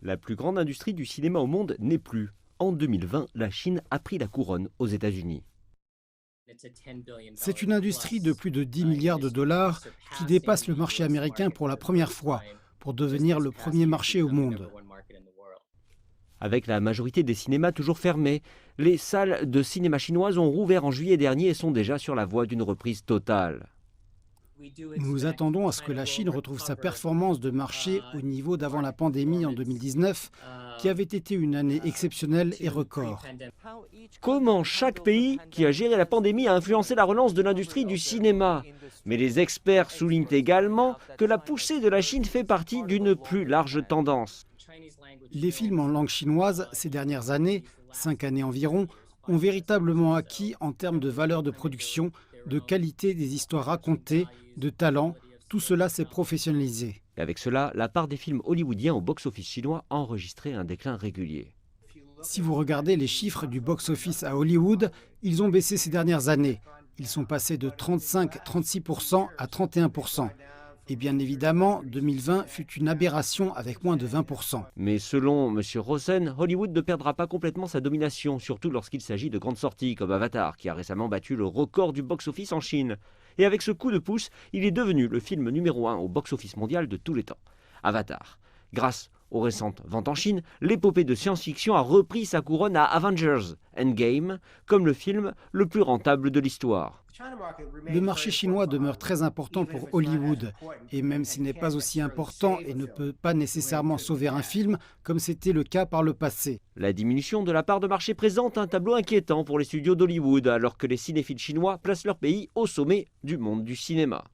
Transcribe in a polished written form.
La plus grande industrie du cinéma au monde n'est plus. En 2020, la Chine a pris la couronne aux États-Unis. C'est une industrie de plus de 10 milliards de dollars qui dépasse le marché américain pour la première fois, pour devenir le premier marché au monde. Avec la majorité des cinémas toujours fermés, les salles de cinéma chinoises ont rouvert en juillet dernier et sont déjà sur la voie d'une reprise totale. Nous attendons à ce que la Chine retrouve sa performance de marché au niveau d'avant la pandémie en 2019, qui avait été une année exceptionnelle et record. Comment chaque pays qui a géré la pandémie a influencé la relance de l'industrie du cinéma? Mais les experts soulignent également que la poussée de la Chine fait partie d'une plus large tendance. Les films en langue chinoise, ces dernières années, 5 années environ, ont véritablement acquis en termes de valeur de production, de qualité des histoires racontées, de talent. Tout cela s'est professionnalisé. Et avec cela, la part des films hollywoodiens au box-office chinois a enregistré un déclin régulier. Si vous regardez les chiffres du box-office à Hollywood, ils ont baissé ces dernières années. Ils sont passés de 35-36% à 31%. Et bien évidemment, 2020 fut une aberration avec moins de 20%. Mais selon M. Rosen, Hollywood ne perdra pas complètement sa domination, surtout lorsqu'il s'agit de grandes sorties comme Avatar, qui a récemment battu le record du box-office en Chine. Et avec ce coup de pouce, il est devenu le film numéro 1 au box-office mondial de tous les temps. Avatar. Grâce aux récentes ventes en Chine, l'épopée de science-fiction a repris sa couronne à Avengers Endgame comme le film le plus rentable de l'histoire. Le marché chinois demeure très important pour Hollywood. Et même s'il n'est pas aussi important et ne peut pas nécessairement sauver un film, comme c'était le cas par le passé. La diminution de la part de marché présente un tableau inquiétant pour les studios d'Hollywood, alors que les cinéphiles chinois placent leur pays au sommet du monde du cinéma.